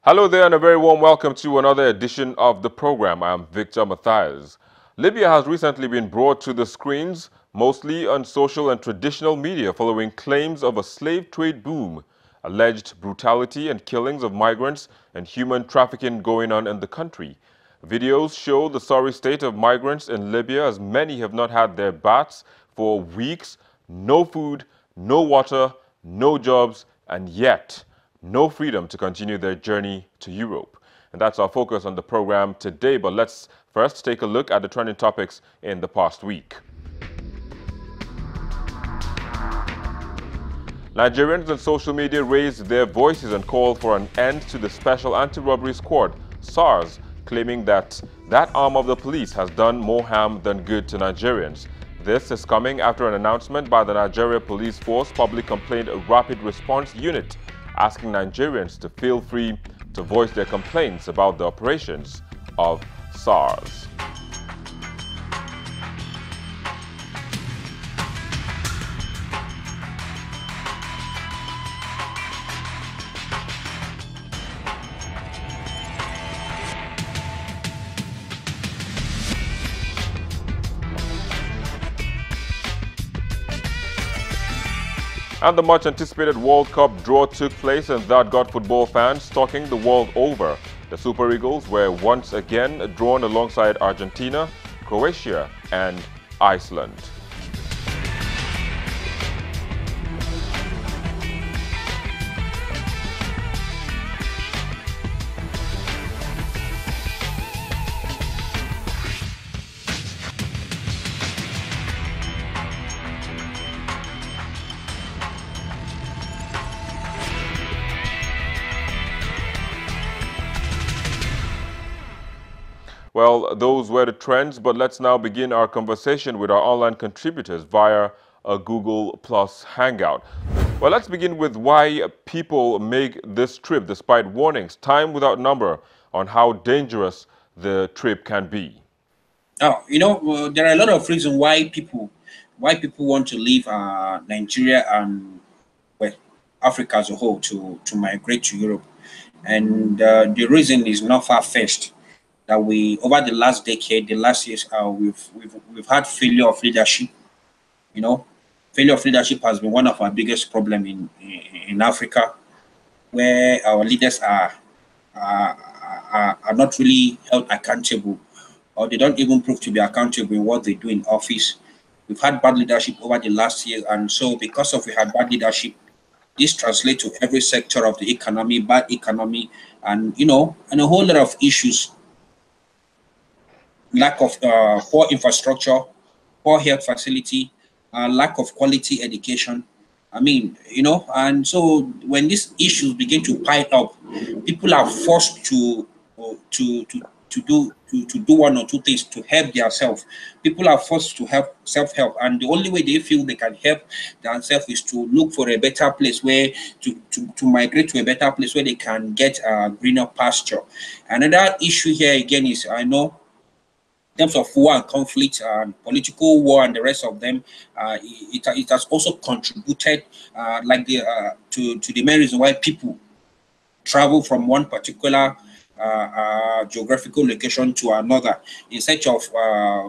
Hello there and a very warm welcome to another edition of the program. I'm Victor Matthias. Libya has recently been brought to the screens, mostly on social and traditional media, following claims of a slave trade boom, alleged brutality and killings of migrants, and human trafficking going on in the country. Videos show the sorry state of migrants in Libya, as many have not had their baths for weeks, no food, no water, no jobs, and yet no freedom to continue their journey to Europe. And that's our focus on the program today. But let's first take a look at the trending topics in the past week. Nigerians on social media raised their voices and called for an end to the Special Anti-Robbery Squad, SARS, claiming that arm of the police has done more harm than good to Nigerians. This is coming after an announcement by the Nigeria Police Force Public Complaint Rapid Response Unit asking Nigerians to feel free to voice their complaints about the operations of SARS. And the much-anticipated World Cup draw took place, and that got football fans talking the world over. The Super Eagles were once again drawn alongside Argentina, Croatia, and Iceland. Well, those were the trends, but let's now begin our conversation with our online contributors via a Google Plus Hangout. Well, let's begin with why people make this trip despite warnings, time without number, on how dangerous the trip can be. Oh, there are a lot of reasons why people want to leave Nigeria and well, Africa as a whole to migrate to Europe, and the reason is not far-fetched. That we over the last decade, the last years, we've had failure of leadership. You know, failure of leadership has been one of our biggest problem in Africa, where our leaders are, are not really held accountable, or they don't even prove to be accountable in what they do in office. We've had bad leadership over the last years, and so because of we had bad leadership, this translates to every sector of the economy, bad economy, and and a whole lot of issues. Lack of poor infrastructure, poor health facility, lack of quality education. I mean, and so when these issues begin to pile up, people are forced to do one or two things to help themselves. People are forced to help self-help, and the only way they feel they can help themselves is to look for a better place where to migrate to a better place where they can get a greener pasture. Another issue here again is in terms of war and conflict and political war and the rest of them, it has also contributed to the main reason why people travel from one particular geographical location to another in search of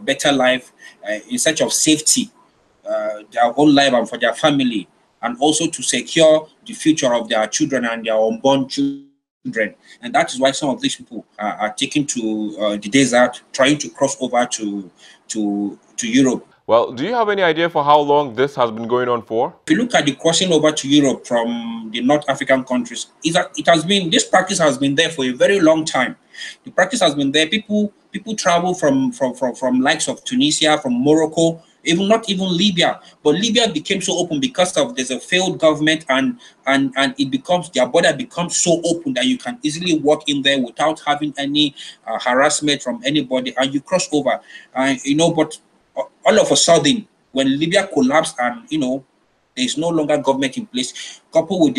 better life, in search of safety, their own life and for their family, and also to secure the future of their children and their unborn children. And that is why some of these people are taking to the desert, trying to cross over to Europe. Well, do you have any idea for how long this has been going on for? If you look at the crossing over to Europe from the North African countries, this practice has been there for a very long time. The practice has been there. People travel from likes of Tunisia, from Morocco, not even Libya. But Libya became so open because of there's a failed government, and it becomes, their border becomes so open that you can easily walk in there without having any harassment from anybody, and you cross over. But all of a sudden, when Libya collapsed and there is no longer government in place, coupled with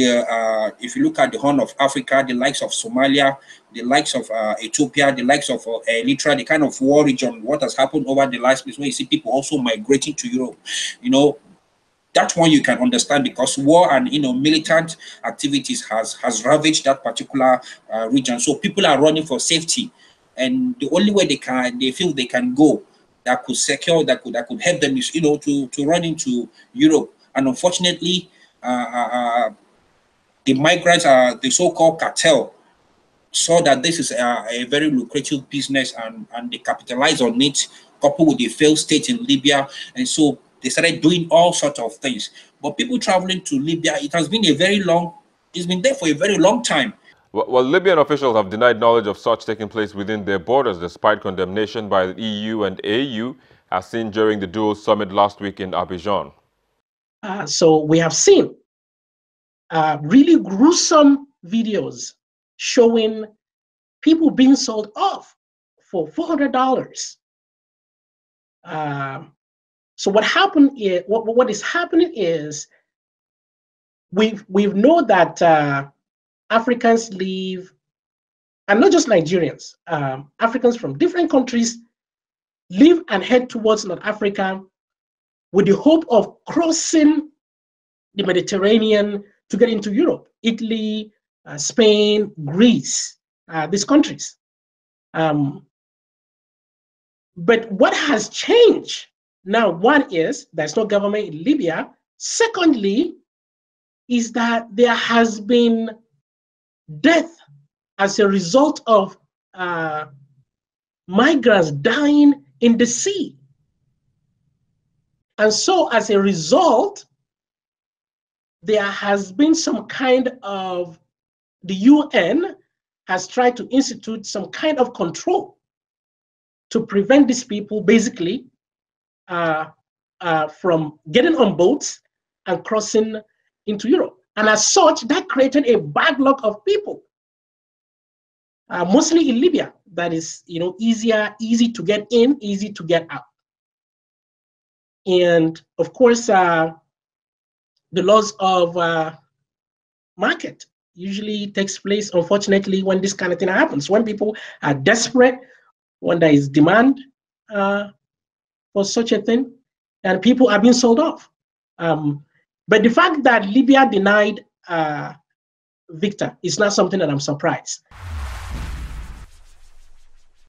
if you look at the Horn of Africa, the likes of Somalia, the likes of Ethiopia, the likes of Eritrea, the kind of war region, what has happened over the last place where you see people also migrating to Europe, that one you can understand, because war and militant activities has ravaged that particular region. So people are running for safety, and the only way they feel they can go that could secure that could help them is to run into Europe. And unfortunately, the migrants, the so-called cartel, saw that this is a very lucrative business, and they capitalized on it, coupled with the failed state in Libya. And so they started doing all sorts of things. But people traveling to Libya, it's been there for a very long time. Well, Libyan officials have denied knowledge of such taking place within their borders, despite condemnation by the EU and AU, as seen during the dual summit last week in Abidjan. So we have seen really gruesome videos showing people being sold off for $400. So what happened is, what is happening is, we know that Africans leave, and not just Nigerians, Africans from different countries leave and head towards North Africa with the hope of crossing the Mediterranean to get into Europe, Italy, Spain, Greece, these countries. But what has changed now, one is there's no government in Libya. Secondly, is that there has been death as a result of migrants dying in the sea. And so as a result, there has been some kind of, the UN has tried to institute some kind of control to prevent these people basically from getting on boats and crossing into Europe. And as such, that created a backlog of people, mostly in Libya, that is easy to get in, easy to get out. And of course, the laws of market usually takes place, unfortunately, when this kind of thing happens, when people are desperate, when there is demand for such a thing, and people are being sold off. But the fact that Libya denied Victor is not something that I'm surprised.